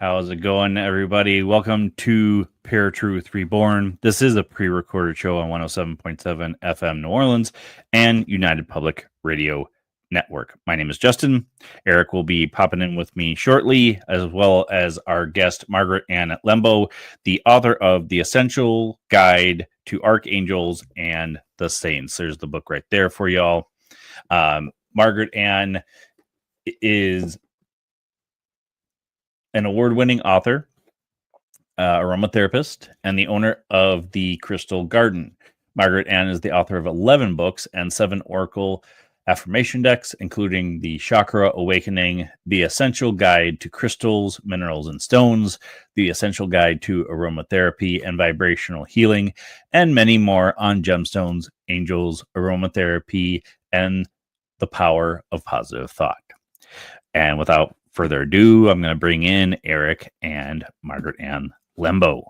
How's it going, everybody? Welcome to ParaTruth Reborn. This is a pre-recorded show on 107.7 FM New Orleans and United Public Radio Network. My name is Justin. Erik will be popping in with me shortly, as well as our guest, Margaret Ann Lembo, the author of The Essential Guide to Archangels and the Saints. There's the book right there for y'all. Margaret Ann is an award-winning author, aromatherapist, and the owner of the Crystal Garden. Margaret Ann is the author of 11 books and 7 oracle affirmation decks, including the Chakra Awakening, the Essential Guide to Crystals, Minerals, and Stones, the Essential Guide to Aromatherapy and Vibrational Healing, and many more on gemstones, angels, aromatherapy, and the power of positive thought. And without further ado, I'm going to bring in Erik and Margaret Ann Lembo.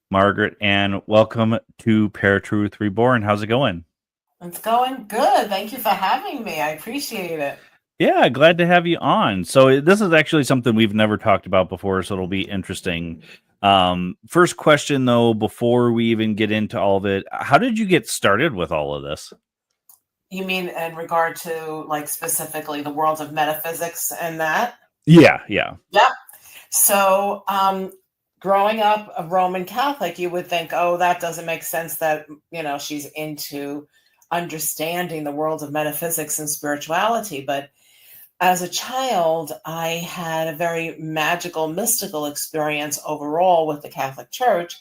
Margaret Ann, welcome to ParaTruth Reborn. How's it going? It's going good. Thank you for having me. I appreciate it. Yeah, glad to have you on. So this is actually something we've never talked about before, so it'll be interesting. First question, though, before we even get into all of it, how did you get started with all of this? You mean in regard to, like, specifically the world of metaphysics and that? Yeah. So, growing up a Roman Catholic, you would think, oh, that doesn't make sense that, she's into understanding the world of metaphysics and spirituality. But as a child, I had a very magical, mystical experience overall with the Catholic Church.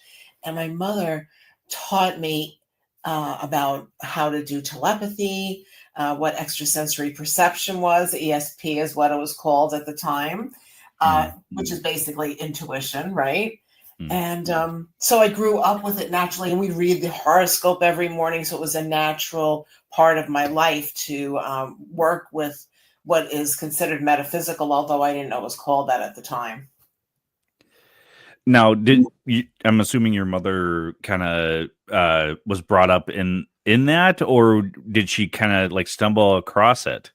And my mother taught me about how to do telepathy, what extrasensory perception was. ESP is what it was called at the time, which is basically intuition, right? And so I grew up with it naturally, and we read the horoscope every morning. So it was a natural part of my life to work with what is considered metaphysical, although I didn't know it was called that at the time. Now, I'm assuming your mother kind of was brought up in that, or did she kind of like stumble across it?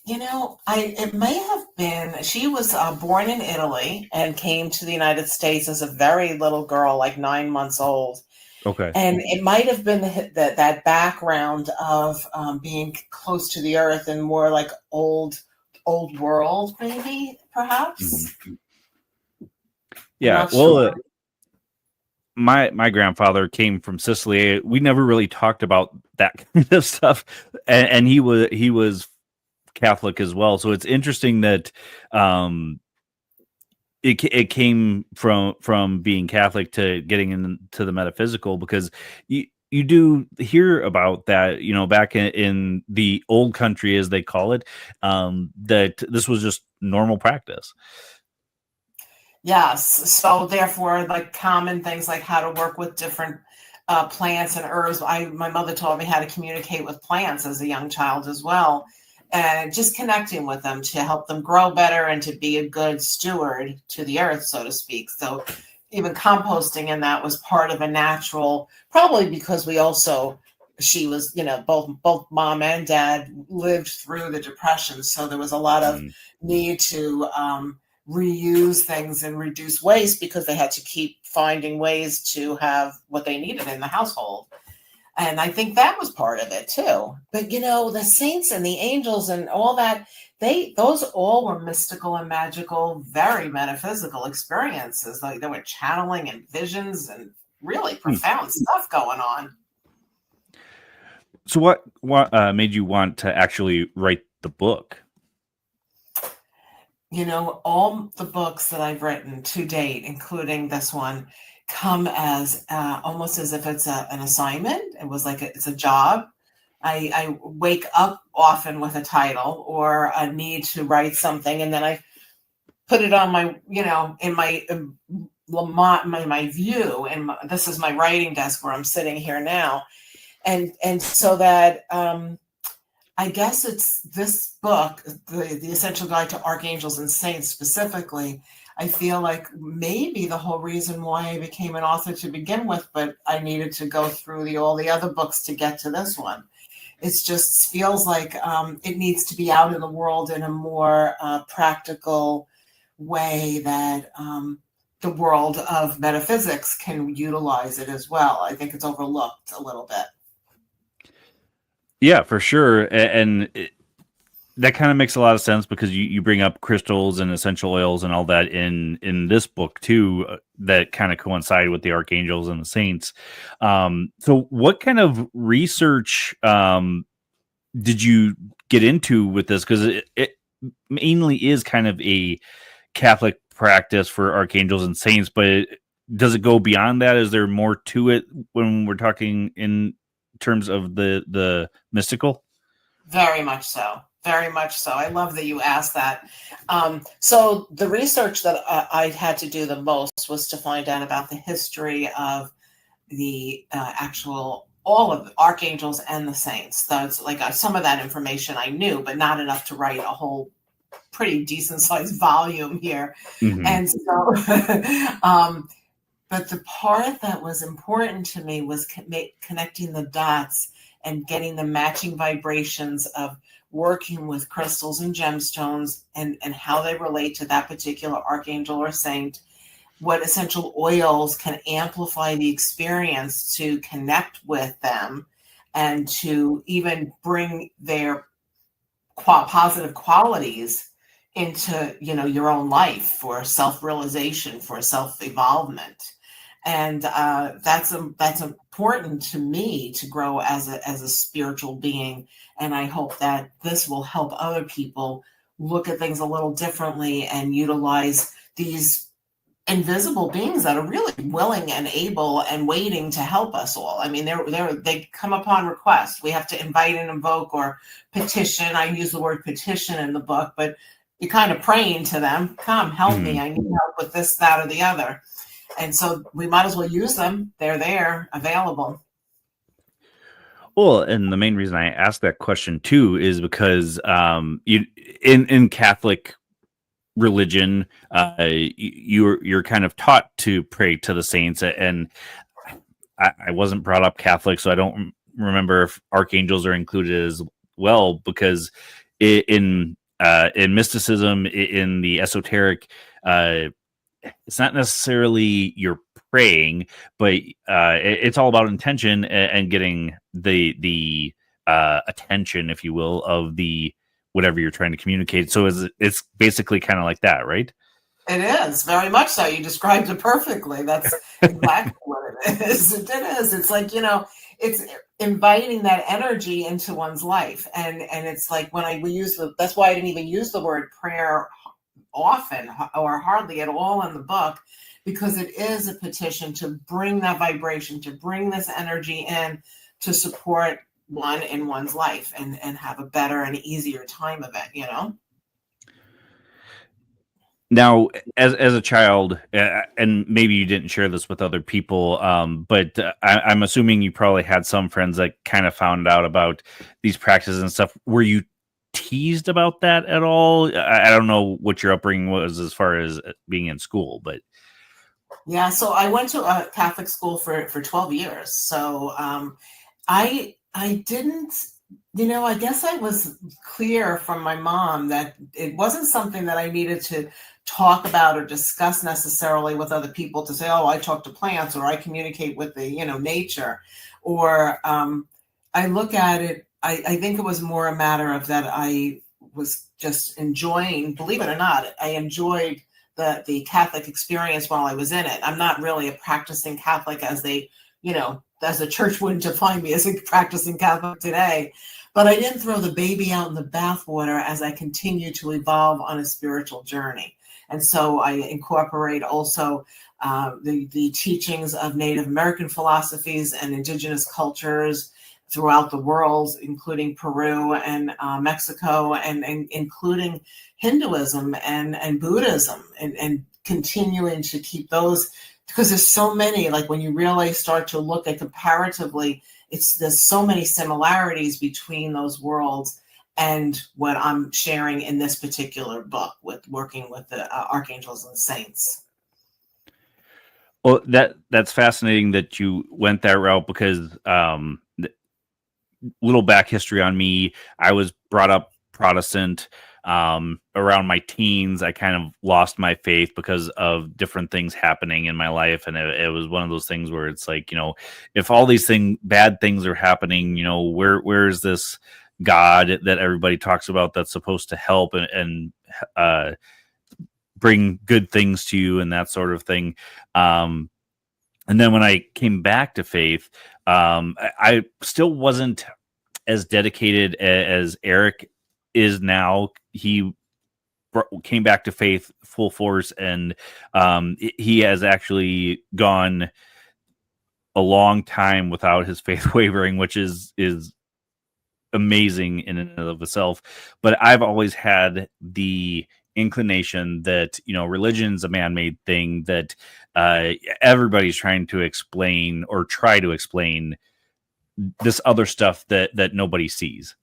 It may have been, she was born in Italy and came to the United States as a very little girl, like 9 months old. Okay. And it might have been that background of being close to the earth and more like old world, maybe, perhaps. Mm-hmm. Yeah, well, sure. My grandfather came from Sicily. We never really talked about that kind of stuff, and he was Catholic as well. So it's interesting that it came from being Catholic to getting into the metaphysical, because you do hear about that, back in the old country, as they call it, that this was just normal practice. Yes. So therefore, like common things like how to work with different plants and herbs. My mother taught me how to communicate with plants as a young child as well. And just connecting with them to help them grow better and to be a good steward to the earth, so to speak. So even composting in that was part of a natural, probably because she was, both mom and dad lived through the Depression. So there was a lot of need to reuse things and reduce waste, because they had to keep finding ways to have what they needed in the household. And I think that was part of it too. But the saints and the angels and all that, those all were mystical and magical, very metaphysical experiences. Like there were channeling and visions and really profound stuff going on. So what made you want to actually write the book? All the books that I've written to date, including this one, come as almost as if it's an assignment. It was like it's a job. I wake up often with a title or a need to write something, and then I put it on my, in my view, and this is my writing desk where I'm sitting here now, and so that I guess it's this book, the Essential Guide to Archangels and Saints specifically. I feel like maybe the whole reason why I became an author to begin with, but I needed to go through all the other books to get to this one, It just feels like it needs to be out in the world in a more practical way that the world of metaphysics can utilize it as well. I think it's overlooked a little bit. Yeah, for sure. And that kind of makes a lot of sense because you bring up crystals and essential oils and all that in this book too, that kind of coincide with the archangels and the saints. So what kind of research did you get into with this? Because it mainly is kind of a Catholic practice for archangels and saints, but does it go beyond that? Is there more to it when we're talking in terms of the mystical? Very much so. Very much so. I love that you asked that. So the research that I had to do the most was to find out about the history of the actual all of the archangels and the saints. That's like some of that information I knew, but not enough to write a whole pretty decent sized volume here. Mm-hmm. And so, but the part that was important to me was connecting the dots and getting the matching vibrations of working with crystals and gemstones and how they relate to that particular archangel or saint, what essential oils can amplify the experience to connect with them and to even bring their positive qualities into your own life for self-realization, for self-evolvement. And that's important to me to grow as a spiritual being. And I hope that this will help other people look at things a little differently and utilize these invisible beings that are really willing and able and waiting to help us all. I mean, they come upon request. We have to invite and invoke or petition. I use the word petition in the book, but you're kind of praying to them, come help me. I need help with this, that, or the other. And so we might as well use them. They're there, available. Well, and the main reason I asked that question too is because in Catholic religion, you're kind of taught to pray to the saints, and I wasn't brought up Catholic, so I don't remember if archangels are included as well. Because in mysticism, in the esoteric, it's not necessarily you're praying, but it's all about intention and getting the attention, if you will, of the whatever you're trying to communicate. So it's basically kind of like that, right? It is very much so. You described it perfectly. That's exactly what it is. It is. It's like, it's inviting that energy into one's life. And it's like when we use that's why I didn't even use the word prayer often or hardly at all in the book, because it is a petition to bring that vibration, to bring this energy in to support one in one's life and have a better and easier time of it. Now, as a child, and maybe you didn't share this with other people, but I'm assuming you probably had some friends that kind of found out about these practices and stuff. Were you teased about that at all? I don't know what your upbringing was as far as being in school, but yeah. So I went to a Catholic school for 12 years. So I didn't. I guess I was clear from my mom that it wasn't something that I needed to talk about or discuss necessarily with other people to say, oh, I talk to plants or I communicate with the, nature. Or I look at it, I think it was more a matter of that I was just enjoying, believe it or not, I enjoyed the Catholic experience while I was in it. I'm not really a practicing Catholic as as the church wouldn't define me as a practicing Catholic today. But I didn't throw the baby out in the bathwater as I continue to evolve on a spiritual journey. And so I incorporate also the teachings of Native American philosophies and indigenous cultures throughout the world, including Peru and Mexico, and including Hinduism and Buddhism, and continuing to keep those, because there's so many, like when you really start to look at comparatively, there's so many similarities between those worlds and what I'm sharing in this particular book with working with the archangels and saints. well, that's fascinating that you went that route because little back history on me. I was brought up Protestant. Around my teens, I kind of lost my faith because of different things happening in my life. And it was one of those things where it's like, if all these bad things are happening, where is this God that everybody talks about that's supposed to help and bring good things to you and that sort of thing. And then when I came back to faith, I still wasn't as dedicated as Erik is now. He came back to faith full force, and he has actually gone a long time without his faith wavering, which is amazing in and of itself. But I've always had the inclination that religion's a man-made thing that everybody's trying to explain or try to explain this other stuff that nobody sees.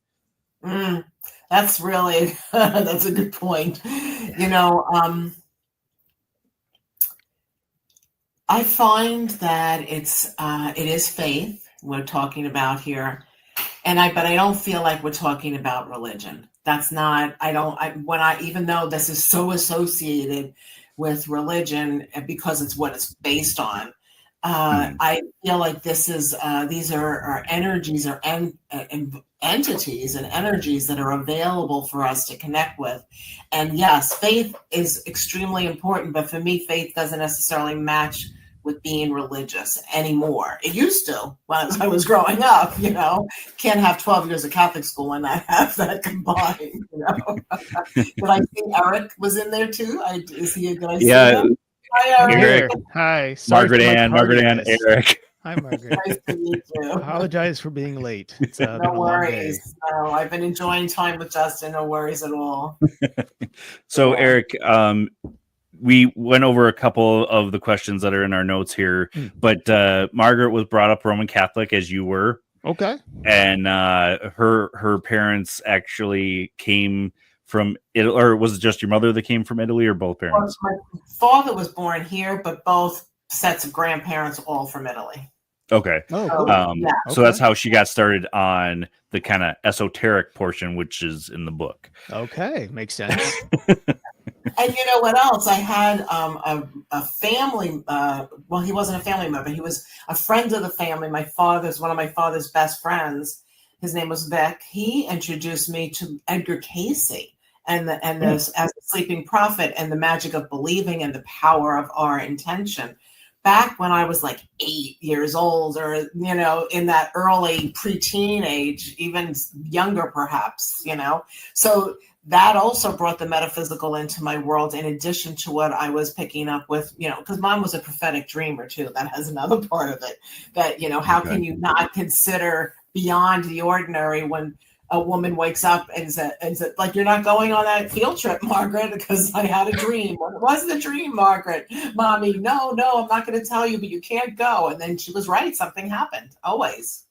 That's really that's a good point. I find that it is faith we're talking about here, but I don't feel like we're talking about religion. That's not. Even though this is so associated with religion because it's what it's based on. I feel like these are energies or entities and energies that are available for us to connect with. And yes, faith is extremely important, but for me, faith doesn't necessarily match with being religious anymore. It used to when I was growing up, can't have 12 years of Catholic school and not have that combined, But I think Erik was in there too. Is he a good? Yeah. Hi, Erik. Hi. Margaret Ann, Erik. Hi, Margaret. Nice to meet you. Apologize for being late. It's no been a worries. No, I've been enjoying time with Justin. No worries at all. So, Erik, we went over a couple of the questions that are in our notes here, but Margaret was brought up Roman Catholic as you were. Okay. And her parents actually came from Italy, or was it just your mother that came from Italy, or both parents? Well, my father was born here, but both sets of grandparents all from Italy. Okay. Oh, cool. So that's how she got started on the kind of esoteric portion, which is in the book. Okay. Makes sense. And you know what else? I had a family. Well, he wasn't a family member. He was a friend of the family. One of my father's best friends. His name was Vic. He introduced me to Edgar Cayce as the sleeping prophet and the magic of believing and the power of our intention. Back when I was like 8 years old, or in that early preteen age, even younger perhaps, So that also brought the metaphysical into my world, in addition to what I was picking up with, because Mom was a prophetic dreamer too. That has another part of it. That how can you not consider beyond the ordinary when a woman wakes up and says, like, you're not going on that field trip, Margaret, because I had a dream. What was the dream, Margaret? Mommy, no, I'm not going to tell you, but you can't go. And then she was right. Something happened. Always.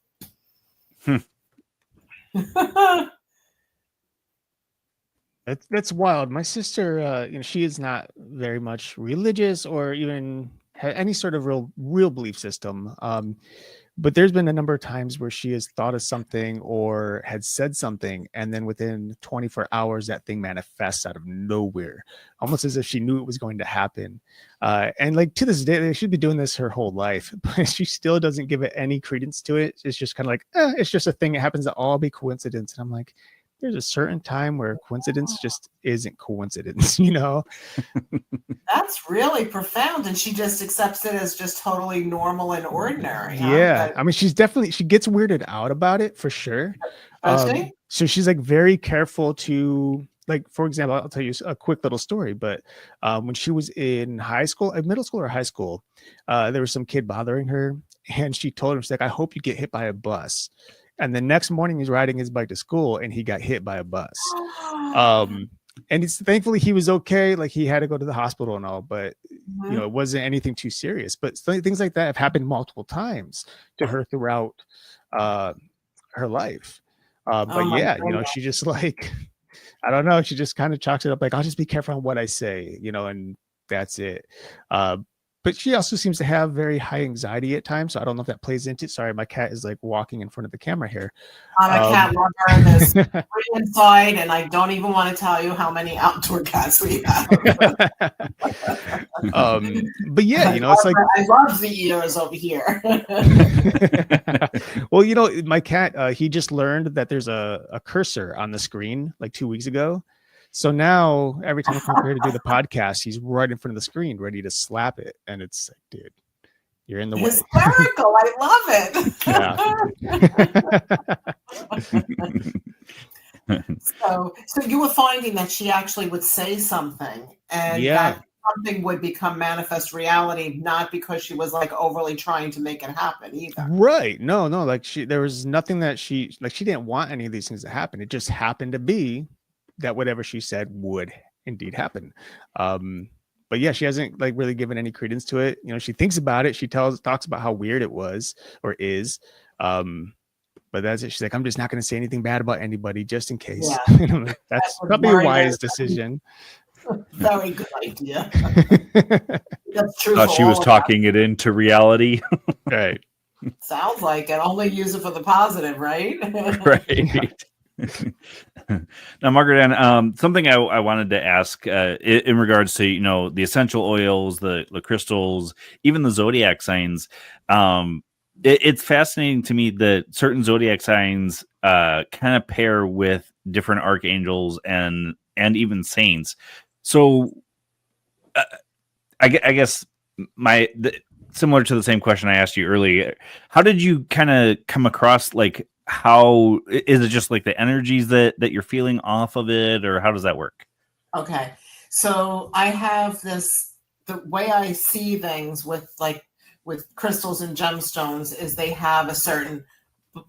That's wild. My sister, she is not very much religious or even had any sort of real belief system. But there's been a number of times where she has thought of something or had said something, and then within 24 hours, that thing manifests out of nowhere, almost as if she knew it was going to happen. And like to this day, they should be doing this her whole life, but she still doesn't give it any credence to it. It's just kind of like, it's just a thing. It happens to all be coincidence. And I'm like, there's a certain time where coincidence just isn't coincidence, That's really profound. And she just accepts it as just totally normal and ordinary. Yeah. I mean, she gets weirded out about it for sure. So she's like very careful to, like, for example, I'll tell you a quick little story, but when she was in middle school or high school, there was some kid bothering her, and she told him, she's like, I hope you get hit by a bus. And the next morning he's riding his bike to school and he got hit by a bus. And thankfully he was okay. Like, he had to go to the hospital and all, but it wasn't anything too serious. But things like that have happened multiple times to her throughout her life. She just like, I don't know. She just kind of chalks it up like, I'll just be careful on what I say, and that's it. but she also seems to have very high anxiety at times. So I don't know if that plays into it. Sorry, my cat is like walking in front of the camera here. I'm a cat lover. There's three inside, and I don't even want to tell you how many outdoor cats we have. But yeah, you know, it's like I love the ears over here. Well, you know, my cat, he just learned that there's a cursor on the screen like 2 weeks ago. So now every time I come up here to do the podcast, he's right in front of the screen, ready to slap it. And it's like, dude, you're in the way. Hysterical. I love it. So you were finding that she actually would say something, and that something would become manifest reality, not because she was like overly trying to make it happen either. Right. No, like there was nothing that she didn't want any of these things to happen. It just happened to be that whatever she said would indeed happen. But yeah, she hasn't like really given any credence to it. You know, she thinks about it. She talks about how weird it was or is. But that's it. She's like, I'm just not going to say anything bad about anybody just in case. Yeah. That's probably a wise decision. Very good idea. That's true. Thought she was talking it into reality. Right. Sounds like it. Only use it for the positive, right? Right. Now, Margaret Ann, something I wanted to ask in regards to, you know, the essential oils, the crystals, even the zodiac signs. It's fascinating to me that certain zodiac signs kind of pair with different archangels and even saints. So I guess similar to the same question I asked you earlier, how did you kind of come across, like, how is it just like the energies that you're feeling off of it, or how does that work? Okay. So I have the way I see things with crystals and gemstones is they have a certain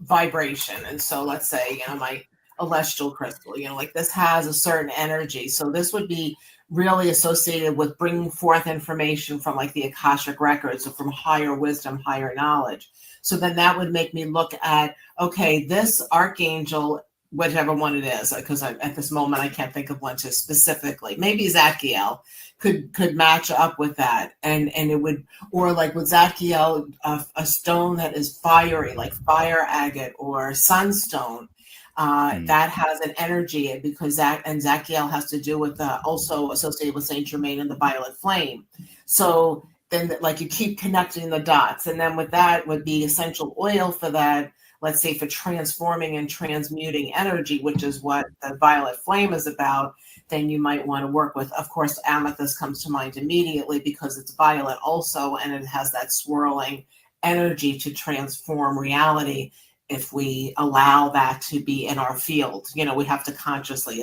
vibration. And so let's say, you know, my celestial crystal, you know, like this has a certain energy. So this would be really associated with bringing forth information from like the Akashic records, or from higher wisdom, higher knowledge. So then that would make me look at, okay, this archangel, whichever one it is, because at this moment I can't think of one to specifically. Maybe Zadkiel could match up with that, and it would, or like with Zadkiel, a stone that is fiery, like fire agate or sunstone. That has an energy, because Zadkiel has to do with also associated with Saint Germain and the violet flame. So then, like, you keep connecting the dots, and then with that would be essential oil for that. Let's say for transforming and transmuting energy, which is what the violet flame is about. Then you might want to work with, of course, amethyst comes to mind immediately because it's violet also, and it has that swirling energy to transform reality. If we allow that to be in our field, you know, we have to consciously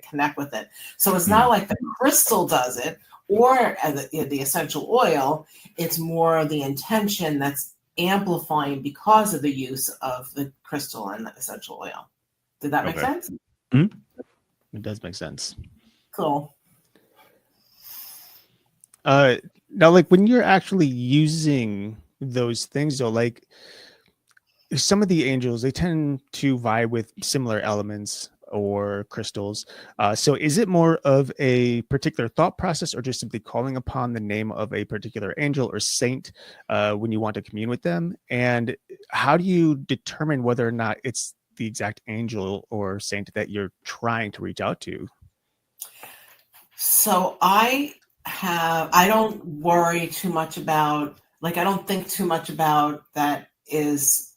connect with it. So it's not like the crystal does it, or the essential oil. It's more the intention that's amplifying because of the use of the crystal and the essential oil. Did that make sense? Mm-hmm. It does make sense. Cool. Now, like when you're actually using those things, though, like some of the angels, they tend to vie with similar elements or crystals. So is it more of a particular thought process, or just simply calling upon the name of a particular angel or saint when you want to commune with them? And how do you determine whether or not it's the exact angel or saint that you're trying to reach out to? So I don't worry too much about, like, I don't think too much about that is,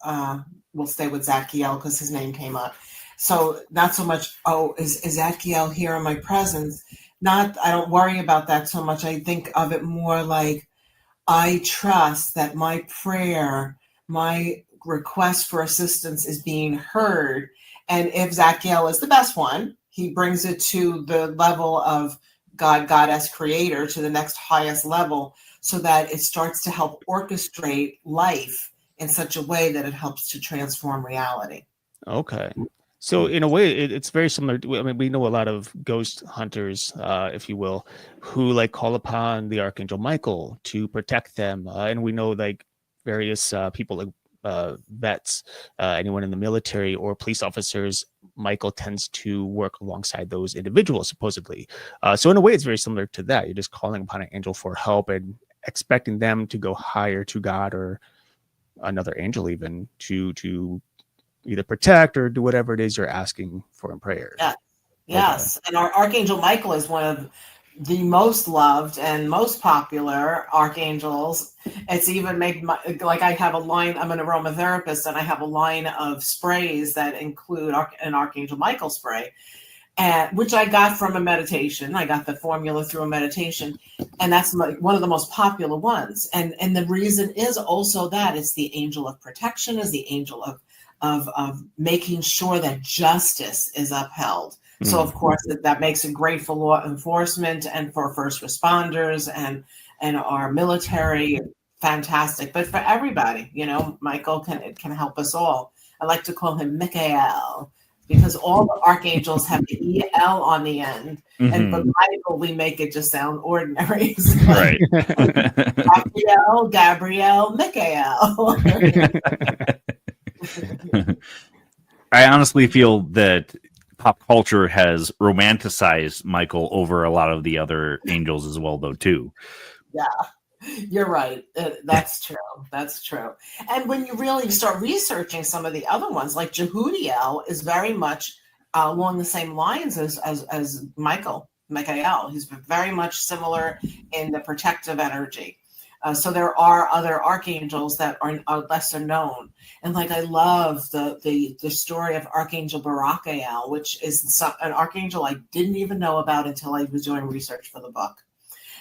we'll stay with Zadkiel because his name came up. So not so much, is Zadkiel here in my presence? I don't worry about that so much. I think of it more like, I trust that my prayer, my request for assistance is being heard. And if Zadkiel is the best one, he brings it to the level of God, Goddess, Creator, to the next highest level, so that it starts to help orchestrate life in such a way that it helps to transform reality. Okay. So in a way, it's very similar to, I mean, we know a lot of ghost hunters, if you will, who like call upon the Archangel Michael to protect them. And we know like various people, like vets, anyone in the military or police officers, Michael tends to work alongside those individuals, supposedly. So in a way, it's very similar to that. You're just calling upon an angel for help and expecting them to go higher to God or another angel, even to either protect or do whatever it is you're asking for in prayer. Yeah. Yes. And our Archangel Michael is one of the most loved and most popular archangels. It's even made like I have a line, I'm an aromatherapist, and I have a line of sprays that include an Archangel Michael spray, and which I got from a meditation. I got the formula through a meditation, and that's one of the most popular ones. And the reason is also that it's the angel of protection, is the angel of making sure that justice is upheld. So of course that makes it great for law enforcement and for first responders and our military. Fantastic. But for everybody, Michael can help us all. I like to call him Michael because all the archangels have the EL on the end. And but Michael, we make it just sound ordinary. So Right. Gabrielle, Michael. I honestly feel that pop culture has romanticized Michael over a lot of the other angels as well, though, too. Yeah, you're right. That's true. That's true. And when you really start researching some of the other ones, like Jehudiel is very much along the same lines as Michael. He's very much similar in the protective energy. So there are other archangels that are lesser known. And like I love the story of Archangel Barakael, which is an archangel I didn't even know about until I was doing research for the book.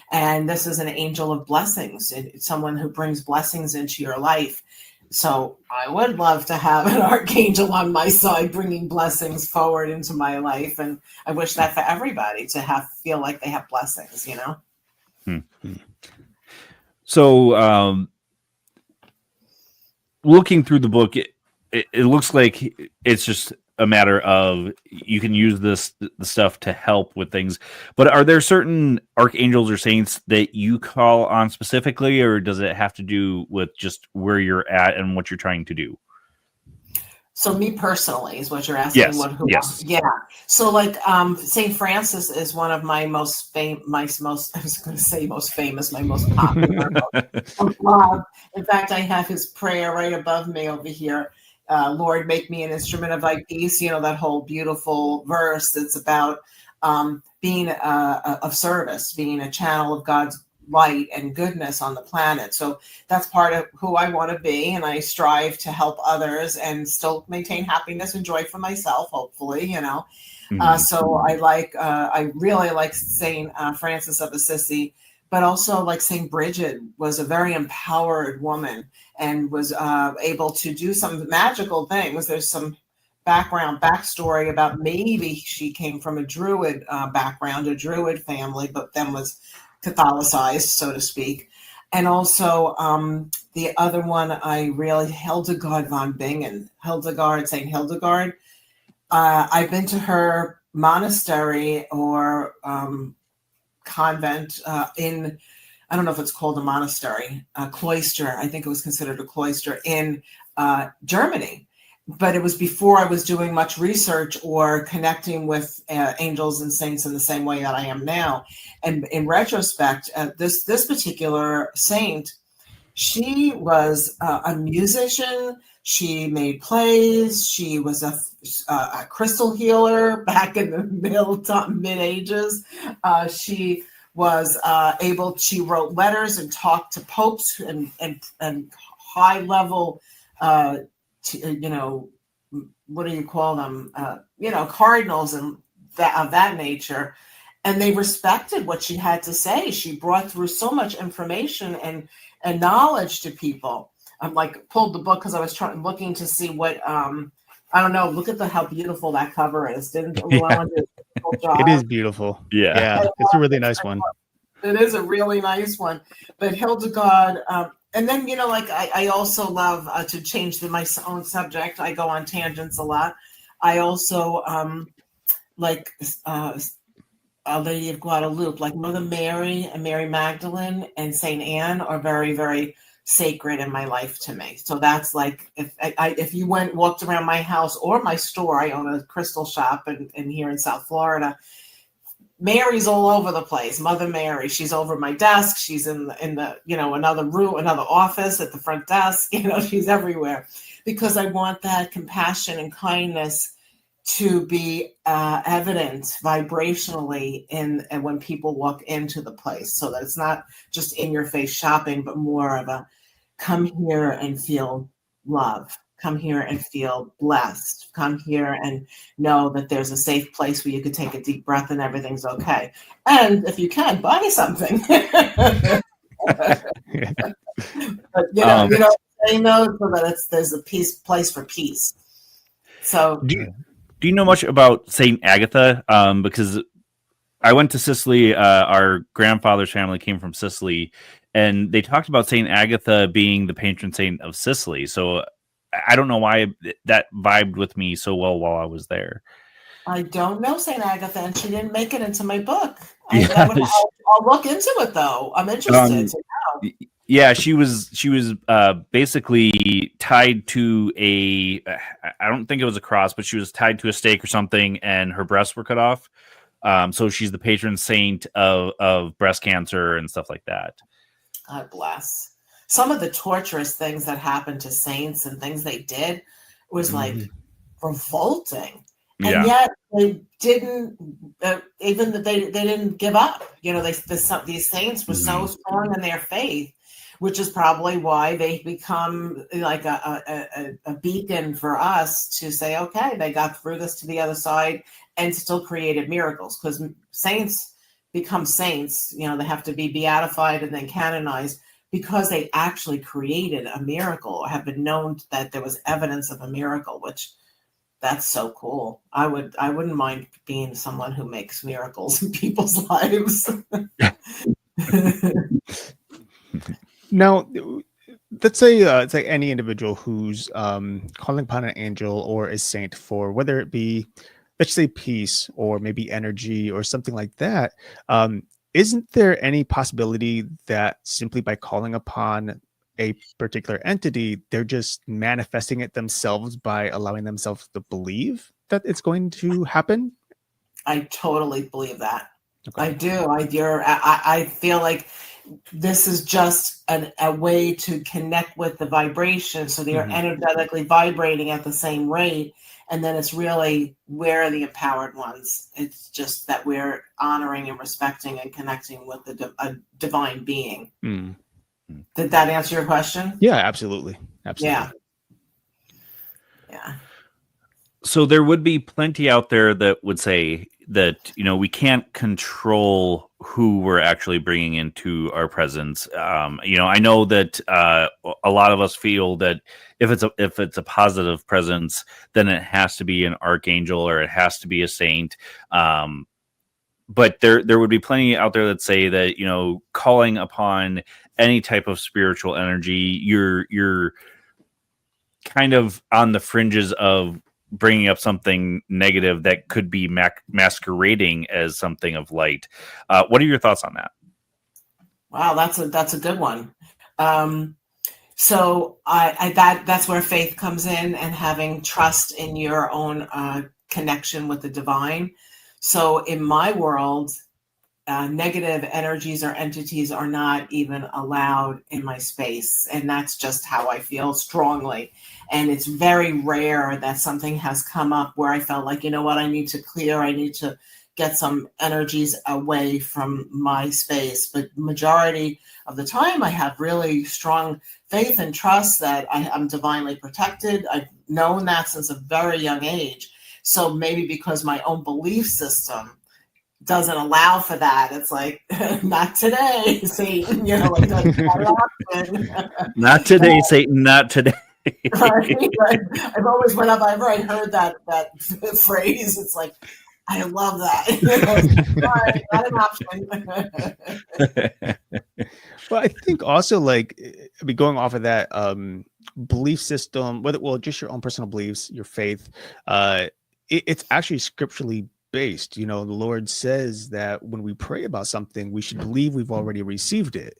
And this is an angel of blessings. It's someone who brings blessings into your life. So I would love to have an archangel on my side bringing blessings forward into my life. And I wish that for everybody to feel like they have blessings, So, looking through the book, it looks like it's just a matter of you can use the stuff to help with things. But are there certain archangels or saints that you call on specifically, or does it have to do with just where you're at and what you're trying to do? So me personally is what you're asking. Yes. Yes. Yeah. So like Saint Francis is one of my most famous, my most popular. In fact, I have his prayer right above me over here. Lord, make me an instrument of thy peace. That whole beautiful verse that's about being of service, being a channel of God's light and goodness on the planet. So that's part of who I want to be, and I strive to help others and still maintain happiness and joy for myself, hopefully. So I really like Saint Francis of Assisi, but also like Saint Bridget was a very empowered woman and was able to do some magical things. There's some backstory about maybe she came from a Druid background, a Druid family, but then was Catholicized, so to speak. And also the other one I really, Hildegard von Bingen, Saint Hildegard. I've been to her monastery or convent in, I don't know if it's called a monastery, a cloister. I think it was considered a cloister in Germany. But it was before I was doing much research or connecting with angels and saints in the same way that I am now. And in retrospect, this particular saint, she was a musician. She made plays. She was a crystal healer back in the mid ages. She was she wrote letters and talked to popes and high level what do you call them? Cardinals and of that nature. And they respected what she had to say. She brought through so much information and knowledge to people. I'm pulled the book because I was looking to see what, I don't know. Look at how beautiful that cover is. Didn't Llewellyn do a beautiful job? It is beautiful. Yeah. It's a really nice one. It is a really nice one. But Hildegard, and then, I also love to change my own subject. I go on tangents a lot. I also like Our Lady of Guadalupe, like Mother Mary and Mary Magdalene and Saint Anne are very, very sacred in my life to me. So that's like, if you walked around my house or my store, I own a crystal shop in here in South Florida. Mary's all over the place. Mother Mary, she's over my desk. She's in the another room, another office at the front desk. She's everywhere, because I want that compassion and kindness to be evident vibrationally and when people walk into the place, so that it's not just in your face shopping, but more of a come here and feel love. Come here and feel blessed. Come here and know that there's a safe place where you could take a deep breath and everything's okay. And if you can, buy me something. But saying no, so that there's a place for peace. So do you know much about Saint Agatha? Because I went to Sicily. Our grandfather's family came from Sicily, and they talked about Saint Agatha being the patron saint of Sicily. So I don't know why that vibed with me so well while I was there. I don't know Saint Agatha, and she didn't make it into my book. I'll look into it though. I'm interested to know. Yeah, she was basically tied to I don't think it was a cross, but she was tied to a stake or something, and her breasts were cut off. So she's the patron saint of breast cancer and stuff like that. God bless. Some of the torturous things that happened to saints and things they did was like revolting. And yet they didn't, even that they didn't give up. These saints were so strong in their faith, which is probably why they become like a beacon for us to say, okay, they got through this to the other side and still created miracles. Because saints become saints, they have to be beatified and then canonized, because they actually created a miracle, or have been known that there was evidence of a miracle, which that's so cool. I wouldn't mind being someone who makes miracles in people's lives. Now, let's say it's like any individual who's calling upon an angel or a saint for, whether it be, let's say, peace or maybe energy or something like that. Isn't there any possibility that simply by calling upon a particular entity, they're just manifesting it themselves by allowing themselves to believe that it's going to happen? I totally believe that. Okay. I do. I feel like this is just a way to connect with the vibration, so they're energetically vibrating at the same rate. And then it's really, we're the empowered ones. It's just that we're honoring and respecting and connecting with a divine being. Did that answer your question? Yeah, absolutely. Yeah. So there would be plenty out there that would say that, we can't control who we're actually bringing into our presence. I know that a lot of us feel that if it's a positive presence, then it has to be an archangel or it has to be a saint. But there would be plenty out there that say that, calling upon any type of spiritual energy, you're kind of on the fringes of bringing up something negative that could be masquerading as something of light. What are your thoughts on that? Wow, that's a good one. So that's where faith comes in, and having trust in your own connection with the divine. So in my world, negative energies or entities are not even allowed in my space. And that's just how I feel strongly. And it's very rare that something has come up where I felt like, I need to clear, I need to get some energies away from my space. But majority of the time, I have really strong faith and trust that I'm divinely protected. I've known that since a very young age. So maybe because my own belief system doesn't allow for that, it's like, not today, Satan. Not today, Satan. Not today. Right. I've always, whenever I heard that phrase, it's like, I love that. Not an option. Well, I think also, going off of that belief system, just your own personal beliefs, your faith, it's actually scripturally based. The Lord says that when we pray about something, we should believe we've already received it.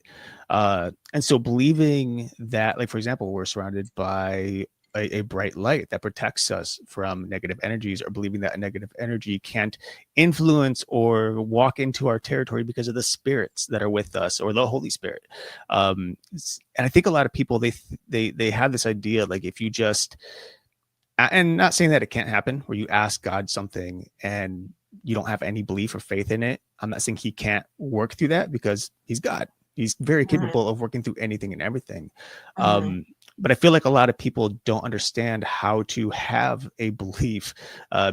And so believing that, for example, we're surrounded by a bright light that protects us from negative energies, or believing that a negative energy can't influence or walk into our territory because of the spirits that are with us, or the Holy Spirit. And I think a lot of people, they have this idea, like, if you just, and not saying that it can't happen, where you ask God something and you don't have any belief or faith in it. I'm not saying he can't work through that, because he's God. He's very capable of working through anything and everything. But I feel like a lot of people don't understand how to have a belief,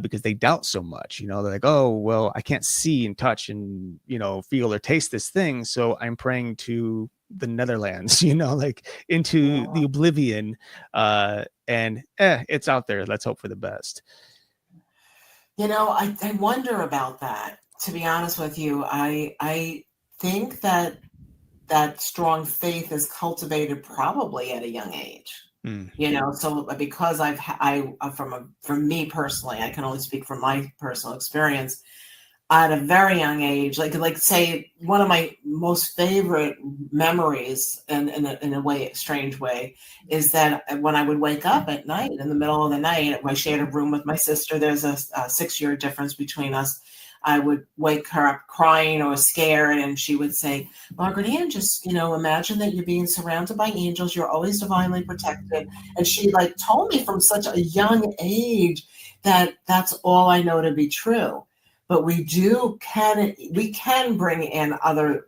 because they doubt so much. They're like, oh, well, I can't see and touch and, feel or taste this thing, so I'm praying to the Netherlands, like into the oblivion, and it's out there. Let's hope for the best. I wonder about that. To be honest with you, I think that strong faith is cultivated probably at a young age. So because from me personally, I can only speak from my personal experience. At a very young age, like say, one of my most favorite memories, in a way, strange way, is that when I would wake up at night, in the middle of the night, I shared a room with my sister. There's a 6-year difference between us. I would wake her up crying or scared, and she would say, Margaret Ann, just, imagine that you're being surrounded by angels. You're always divinely protected. And she told me from such a young age that that's all I know to be true. But we can bring in other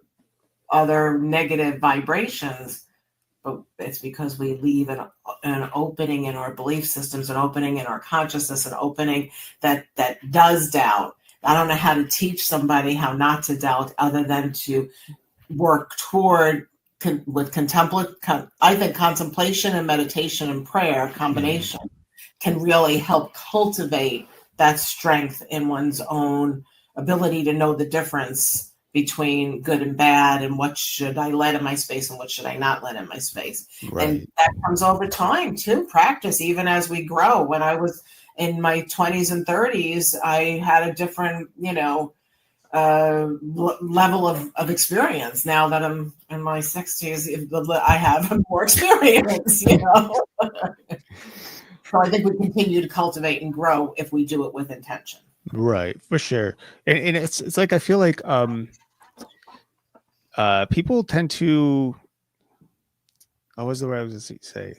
negative vibrations, but it's because we leave an opening in our belief systems, an opening in our consciousness, an opening that does doubt. I don't know how to teach somebody how not to doubt, other than to work toward with I think contemplation and meditation and prayer combination can really help cultivate that strength in one's own ability to know the difference between good and bad, and what should I let in my space and what should I not let in my space. Right. And that comes over time too, practice, even as we grow. When I was in my 20s and 30s, I had a different, level of experience. Now that I'm in my 60s, I have more experience, So I think we continue to cultivate and grow if we do it with intention. Right, for sure. And it's like, I feel like people tend to, what was the word I was going to say?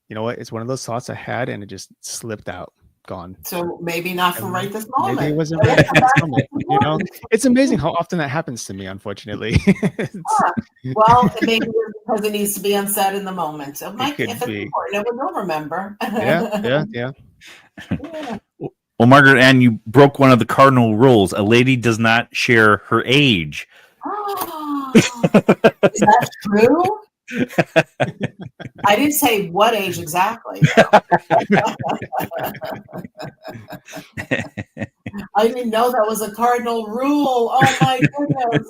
You know what? It's one of those thoughts I had and it just slipped out. Gone. So maybe not for right this moment. Maybe it wasn't right this moment. It's amazing how often that happens to me, unfortunately. Well, maybe it's because it needs to be unsaid in the moment. So if it's be important, we'll remember. Yeah. Well, Margaret Ann, you broke one of the cardinal rules. A lady does not share her age. Oh, is that true? I didn't say what age exactly. I didn't know that was a cardinal rule. Oh my goodness.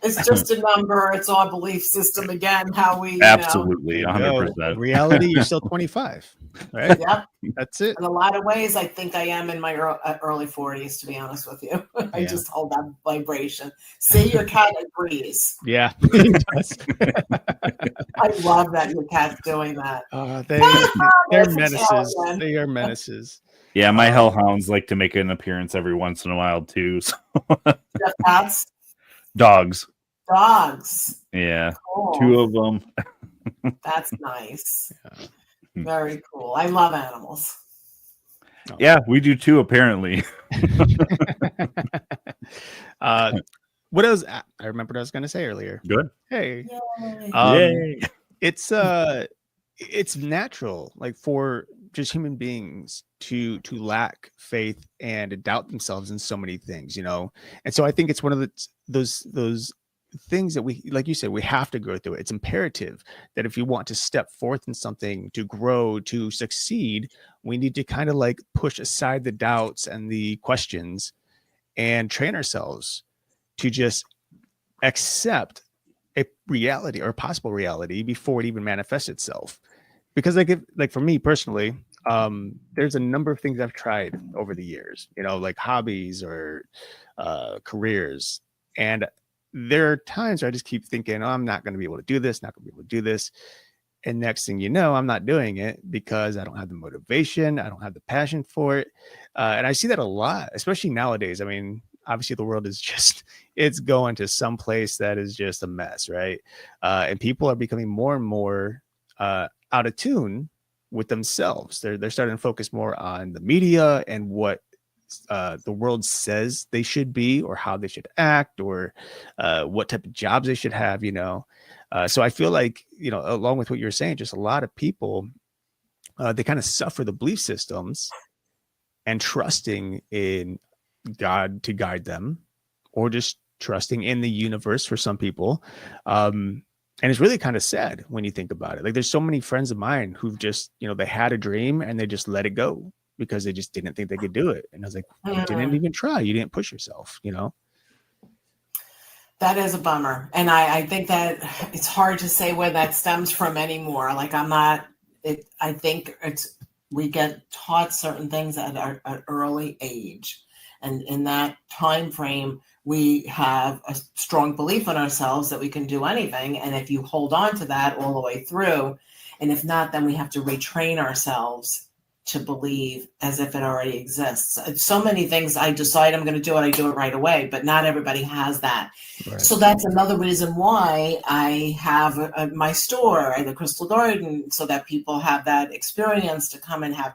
It's just a number. It's our belief system again. How we absolutely 100%. Reality, you're still 25, right? Yep, that's it. In a lot of ways, I think I am in my early 40s. To be honest with you, I just hold that vibration. See, your cat agrees. Yeah, he does. I love that your cat's doing that. They're menaces. They are menaces. Yeah, my hellhounds like to make an appearance every once in a while too. So. Cats. Dogs. Yeah. Cool. 2 of them. That's nice. Yeah. Very cool. I love animals. Yeah, we do too, apparently. What else? I remembered what I was going to say earlier. Good. Hey. Yay. It's natural, like, for just human beings to lack faith and doubt themselves in so many things, and so I think it's one of those things that we, like you said, we have to go through it. It's imperative that if you want to step forth in something, to grow, to succeed, we need to kind of like push aside the doubts and the questions and train ourselves to just accept a reality or a possible reality before it even manifests itself. Because like for me personally, there's a number of things I've tried over the years, like hobbies or careers, and there are times where I just keep thinking, oh, I'm not going to be able to do this, not going to be able to do this. And next thing you know, I'm not doing it because I don't have the motivation. I don't have the passion for it. And I see that a lot, especially nowadays. I mean, obviously the world is just, it's going to some place that is just a mess, right? And people are becoming more and more out of tune with themselves. They're starting to focus more on the media and what the world says they should be, or how they should act, or what type of jobs they should have, so I feel like, along with what you're saying, just a lot of people, they kind of suffer the belief systems and trusting in God to guide them, or just trusting in the universe for some people. And it's really kind of sad when you think about it. Like, there's so many friends of mine who've just, they had a dream and they just let it go because they just didn't think they could do it. And I was like, you didn't even try. You didn't push yourself, That is a bummer. And I think that it's hard to say where that stems from anymore. Like, I think we get taught certain things at an early age. And in that time frame, we have a strong belief in ourselves that we can do anything. And if you hold on to that all the way through, and if not, then we have to retrain ourselves to believe as if it already exists. So many things I decide I'm going to do it, I do it right away, but not everybody has that. Right. So that's another reason why I have my store, the Crystal Garden, so that people have that experience to come and have,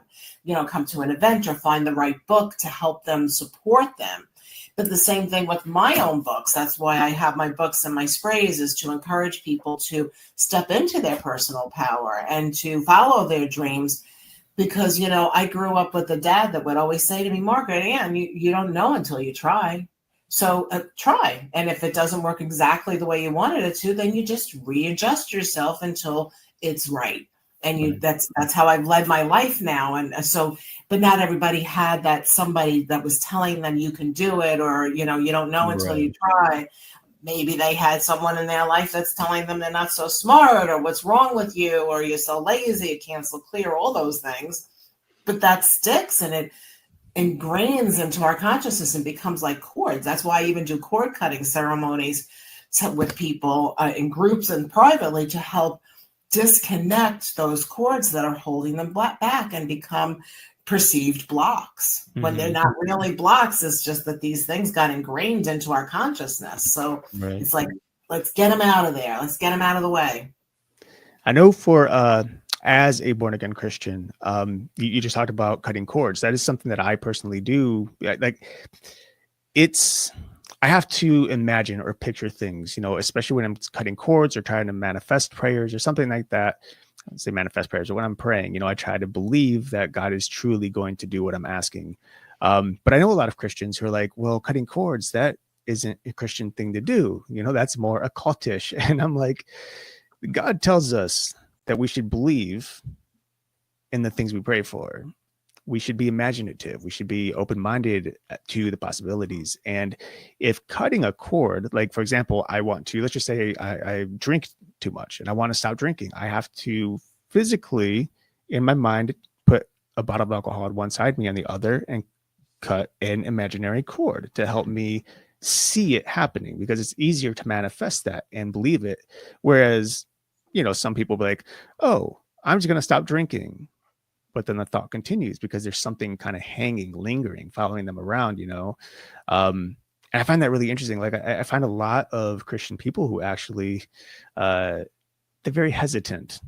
come to an event or find the right book to help them support them. But the same thing with my own books. That's why I have my books and my sprays, is to encourage people to step into their personal power and to follow their dreams. Because, I grew up with a dad that would always say to me, Margaret Ann, you don't know until you try. So try. And if it doesn't work exactly the way you wanted it to, then you just readjust yourself until it's right. And that's how I've led my life now. And so, but not everybody had that somebody that was telling them you can do it, or, you don't know until you try. Maybe they had someone in their life that's telling them they're not so smart, or what's wrong with you, or you're so lazy, you cancel clear, all those things. But that sticks and it ingrains into our consciousness and becomes like cords. That's why I even do cord cutting ceremonies with people in groups and privately, to help disconnect those cords that are holding them back and become perceived blocks, when they're not really blocks. It's just that these things got ingrained into our consciousness. So It's like, let's get them out of there. Let's get them out of the way. I know for as a born again Christian, you just talked about cutting cords. That is something that I personally do. Like, I have to imagine or picture things, especially when I'm cutting cords or trying to manifest prayers or something like that. I say manifest prayers, but when I'm praying, I try to believe that God is truly going to do what I'm asking. But I know a lot of Christians who are like, well, cutting cords, that isn't a Christian thing to do. That's more occultish. And I'm like, God tells us that we should believe in the things we pray for. We should be imaginative. We should be open-minded to the possibilities. And if cutting a cord, like, for example, let's just say I drink too much and I want to stop drinking. I have to physically, in my mind, put a bottle of alcohol on one side, me on the other, and cut an imaginary cord to help me see it happening, because it's easier to manifest that and believe it. Whereas, some people be like, oh, I'm just going to stop drinking. But then the thought continues because there's something kind of hanging, lingering, following them around, And I find that really interesting. Like, I find a lot of Christian people who actually, they're very hesitant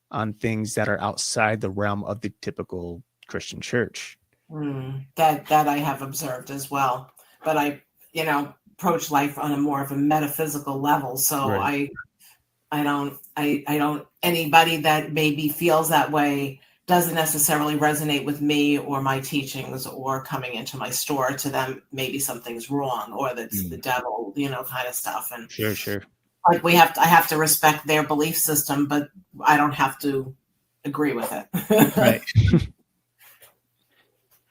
on things that are outside the realm of the typical Christian church. That I have observed as well. But I, approach life on a more of a metaphysical level. So I don't, anybody that maybe feels that way doesn't necessarily resonate with me or my teachings or coming into my store. To them, maybe something's wrong, or that's the devil, kind of stuff. And sure. Like, I have to respect their belief system, but I don't have to agree with it. Right.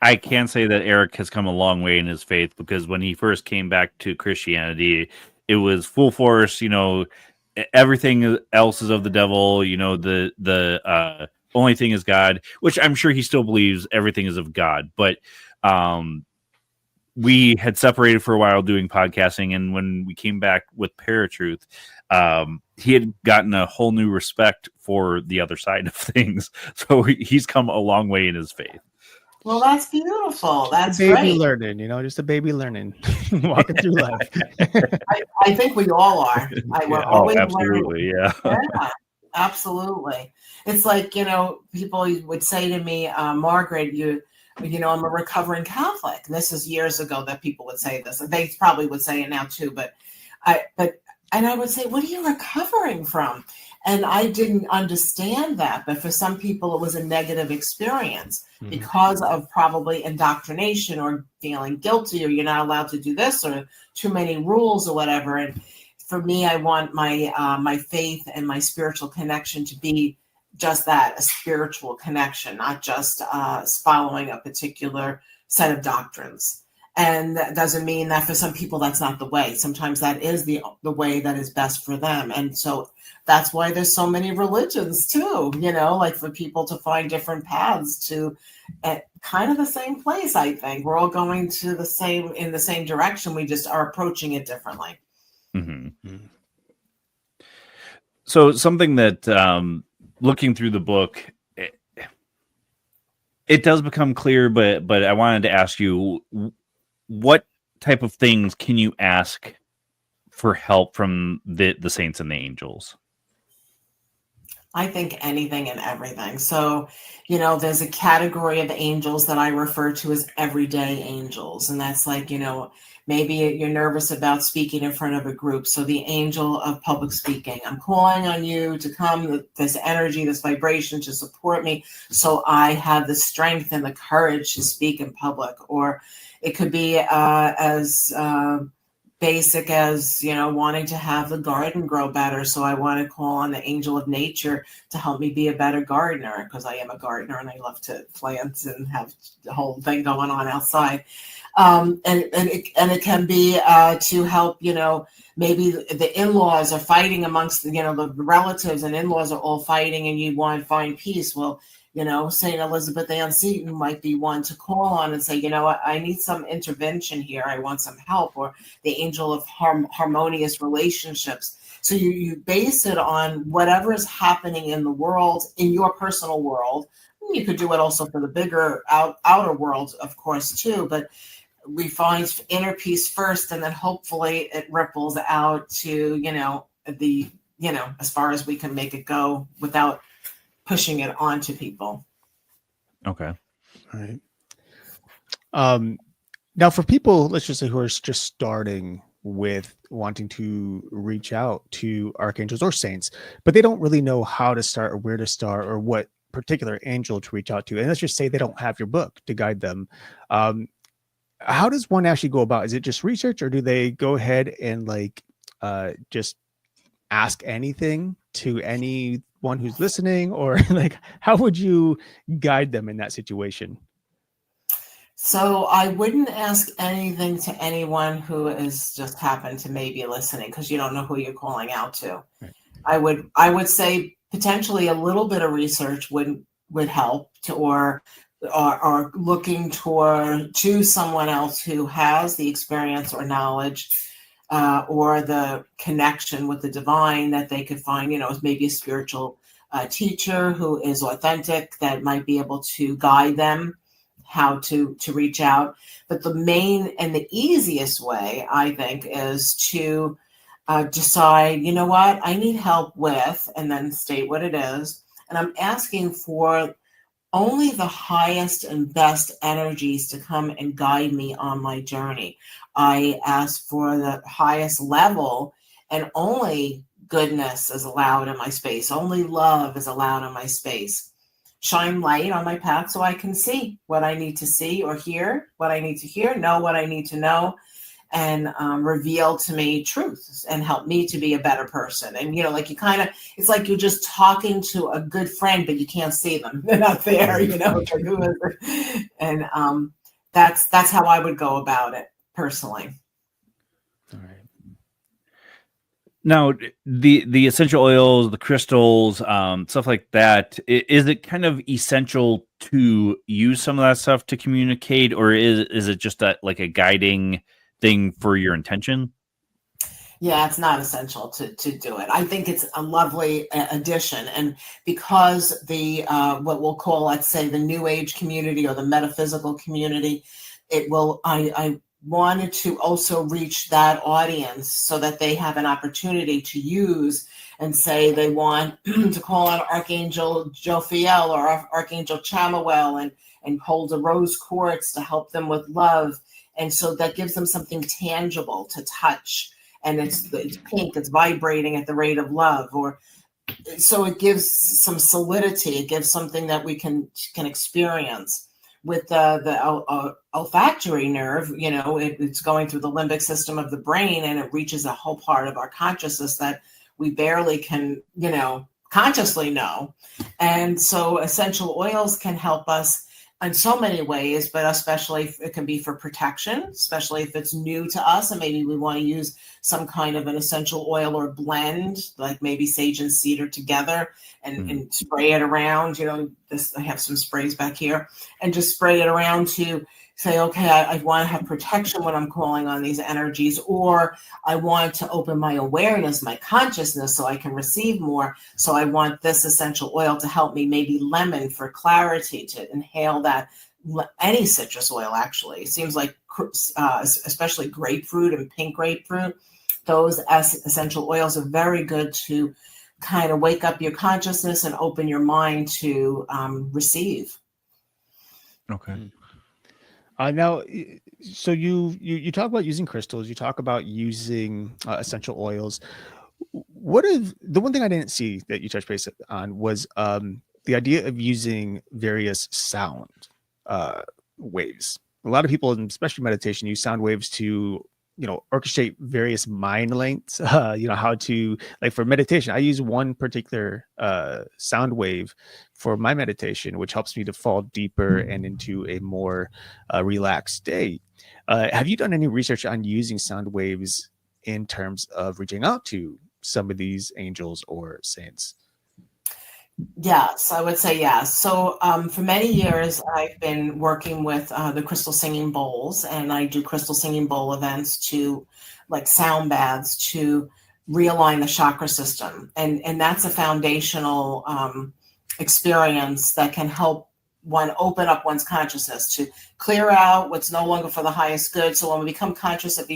I can say that Erik has come a long way in his faith, because when he first came back to Christianity, it was full force, everything else is of the devil, the only thing is God, which I'm sure he still believes everything is of God. But we had separated for a while doing podcasting, and when we came back with ParaTruth, he had gotten a whole new respect for the other side of things. So he's come a long way in his faith. Well, that's beautiful. That's baby great. Learning, just a baby learning, walking through life. I think we all are. We're always absolutely, learning. Yeah, absolutely. It's like, people would say to me, Margaret, I'm a recovering Catholic. And this is years ago that people would say this. They probably would say it now too, but I would say, what are you recovering from? And I didn't understand that. But for some people, it was a negative experience because of probably indoctrination or feeling guilty, or you're not allowed to do this, or too many rules or whatever. And for me, I want my faith and my spiritual connection to be just that, a spiritual connection, not just following a particular set of doctrines. And that doesn't mean that for some people that's not the way. Sometimes that is the way that is best for them. And so that's why there's so many religions too, like for people to find different paths to kind of the same place. I think we're all going in the same direction. We just are approaching it differently. Mm-hmm. So something that looking through the book, it does become clear, but I wanted to ask you, what type of things can you ask for help from the saints and the angels? I think anything and everything. So, there's a category of angels that I refer to as everyday angels. And that's like, maybe you're nervous about speaking in front of a group. So the angel of public speaking, I'm calling on you to come, this energy, this vibration to support me, so I have the strength and the courage to speak in public. Or it could be as basic as, wanting to have the garden grow better. So I want to call on the angel of nature to help me be a better gardener, because I am a gardener and I love to plant and have the whole thing going on outside. And it can be to help, maybe the in-laws are fighting amongst, the relatives and in-laws are all fighting and you want to find peace. Well, St. Elizabeth Ann Seton might be one to call on and say, I need some intervention here. I want some help. Or the angel of harmonious relationships. So you base it on whatever is happening in the world, in your personal world. You could do it also for the bigger outer world, of course, too. But we find inner peace first, and then hopefully it ripples out to, as far as we can make it go without pushing it onto people. Okay. All right. Now for people, let's just say, who are just starting with wanting to reach out to archangels or saints, but they don't really know how to start or where to start or what particular angel to reach out to. And let's just say they don't have your book to guide them. How does one actually go about? Is it just research, or do they go ahead and just ask anything to anyone who's listening, or how would you guide them in that situation? So I wouldn't ask anything to anyone who is just happened to maybe listening, because you don't know who you're calling out to. Right. I would say potentially a little bit of research would help, or looking to someone else who has the experience or knowledge or the connection with the divine that they could find, maybe a spiritual teacher who is authentic that might be able to guide them how to reach out. But the main and the easiest way, I think, is to decide, what I need help with, and then state what it is. And I'm asking for only the highest and best energies to come and guide me on my journey. I ask for the highest level, and only goodness is allowed in my space. Only love is allowed in my space. Shine light on my path so I can see what I need to see, or hear what I need to hear, know what I need to know, and reveal to me truths and help me to be a better person. And, it's like you're just talking to a good friend, but you can't see them. They're not there, And that's how I would go about it personally. All right. Now, the essential oils, the crystals, stuff like that, is it kind of essential to use some of that stuff to communicate, or is it just like a guiding thing for your intention? Yeah, it's not essential to do it. I think it's a lovely addition, and because the what we'll call, let's say, the New Age community or the metaphysical community, it will. I wanted to also reach that audience so that they have an opportunity to use and say they want to call on Archangel Jophiel or Archangel Chamuel and hold a rose quartz to help them with love, and so that gives them something tangible to touch, and it's pink, it's vibrating at the rate of love, or so it gives some solidity. It gives something that we can experience. With the olfactory nerve, it's going through the limbic system of the brain, and it reaches a whole part of our consciousness that we barely can, consciously know. And so essential oils can help us in so many ways, but especially it can be for protection, especially if it's new to us and maybe we want to use some kind of an essential oil or blend, like maybe sage and cedar together and spray it around. I have some sprays back here, and just spray it around to say, okay, I want to have protection when I'm calling on these energies, or I want to open my awareness, my consciousness, so I can receive more. So I want this essential oil to help me, maybe lemon for clarity, to inhale that. Any citrus oil, actually. It seems like especially grapefruit and pink grapefruit, those essential oils are very good to kind of wake up your consciousness and open your mind to receive. Okay. Now, so you talk about using crystals, you talk about using essential oils. What if the one thing I didn't see that you touched base on was the idea of using various sound waves? A lot of people, especially meditation, use sound waves to orchestrate various mind lengths. How to, like, for meditation, I use one particular sound wave for my meditation, which helps me to fall deeper and into a more relaxed state. Have you done any research on using sound waves in terms of reaching out to some of these angels or saints? Yes, I would say yes. So for many years, I've been working with the crystal singing bowls, and I do crystal singing bowl events to, like, sound baths to realign the chakra system. And that's a foundational experience that can help one open up one's consciousness to clear out what's no longer for the highest good. So when we become conscious of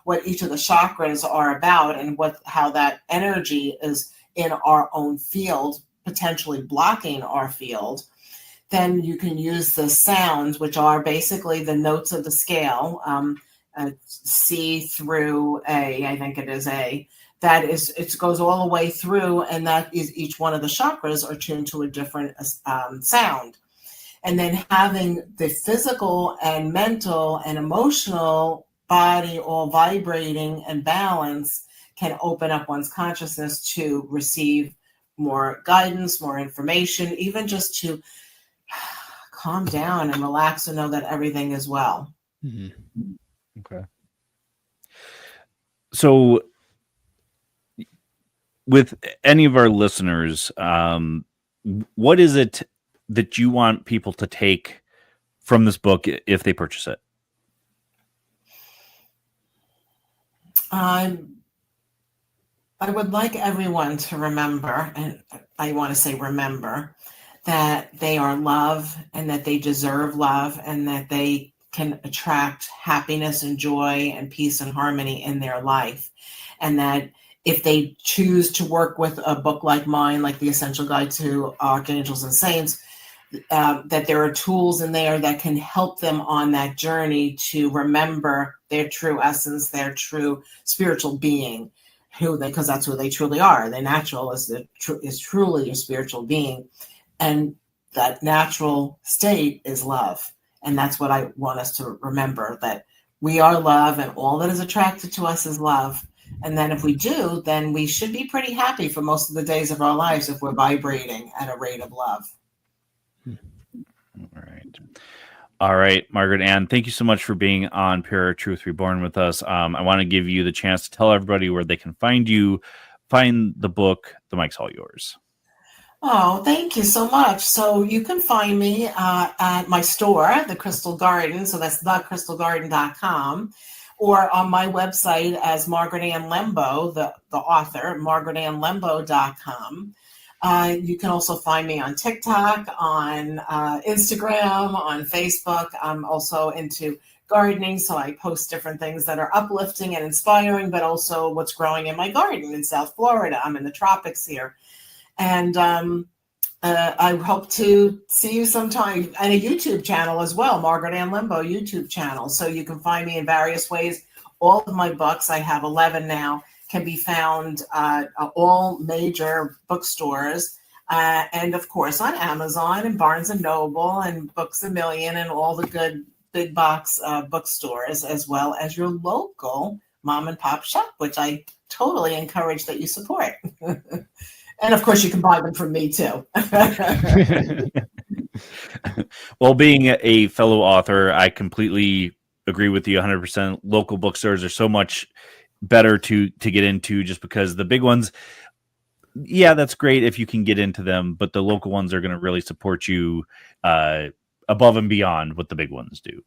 what each of the chakras are about and how that energy is in our own field, potentially blocking our field, then you can use the sounds, which are basically the notes of the scale, C through A, I think it is A. That is, it goes all the way through, and that is each one of the chakras are tuned to a different sound. And then having the physical and mental and emotional body all vibrating and balance can open up one's consciousness to receive more guidance, more information, even just to calm down and relax and know that everything is well. Mm-hmm. Okay. So with any of our listeners, what is it that you want people to take from this book if they purchase it? I would like everyone to remember, and I want to say remember, that they are love and that they deserve love and that they can attract happiness and joy and peace and harmony in their life. And that if they choose to work with a book like mine, like The Essential Guide to Archangels and Saints, that there are tools in there that can help them on that journey to remember their true essence, their true spiritual being, because that's who they truly are. Their natural is truly a spiritual being, and that natural state is love. And that's what I want us to remember, that we are love, and all that is attracted to us is love. And then if we do, then we should be pretty happy for most of the days of our lives if we're vibrating at a rate of love. All right. All right, Margaret Ann, thank you so much for being on ParaTruth Reborn with us. I want to give you the chance to tell everybody where they can find you, find the book. The mic's all yours. Oh, thank you so much. So you can find me at my store, The Crystal Garden. So that's thecrystalgarden.com, or on my website as Margaret Ann Lembo, the author, margaretannlembo.com. You can also find me on TikTok, on Instagram, on Facebook. I'm also into gardening, so I post different things that are uplifting and inspiring, but also what's growing in my garden in South Florida. I'm in the tropics here. And I hope to see you sometime, and a YouTube channel as well, Margaret Ann Lembo YouTube channel. So you can find me in various ways. All of my books, I have 11 now, can be found at all major bookstores. And of course on Amazon and Barnes and Noble and Books A Million and all the good big box bookstores, as well as your local mom and pop shop, which I totally encourage that you support. And of course, you can buy them from me too. Well, being a fellow author, I completely agree with you 100%. Local bookstores are so much better to get into, just because the big ones, yeah, that's great if you can get into them, but the local ones are going to really support you above and beyond what the big ones do.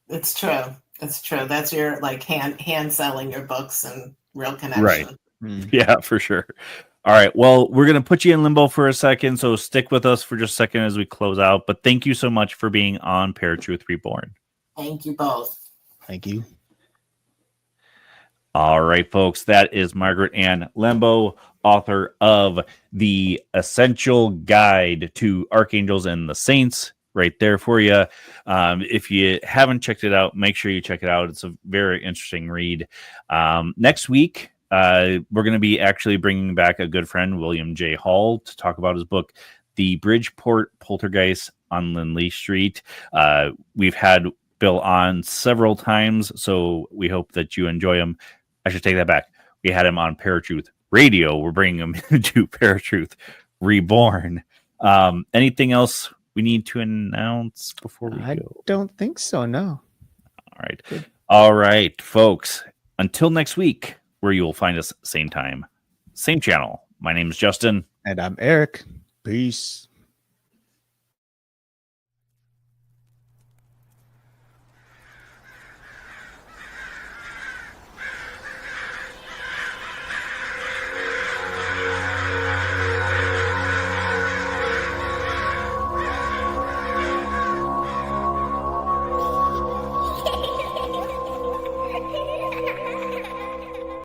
It's true. It's true. That's your like hand selling your books and real connection. Right. Yeah, for sure. All right. Well, we're going to put you in limbo for a second, so stick with us for just a second as we close out. But thank you so much for being on ParaTruth Reborn. Thank you both. Thank you. All right, folks. That is Margaret Ann Lembo, author of The Essential Guide to Archangels and the Saints. Right there for you. If you haven't checked it out, make sure you check it out. It's a very interesting read. Next week, we're going to be actually bringing back a good friend, William J. Hall, to talk about his book, The Bridgeport Poltergeist on Lindley Street. We've had Bill on several times, so we hope that you enjoy him. I should take that back. We had him on ParaTruth Radio. We're bringing him to ParaTruth Reborn. Anything else we need to announce before we go? I don't think so, no. All right. Good. All right, folks. Until next week, where you will find us same time, same channel. My name is Justin. And I'm Erik. Peace.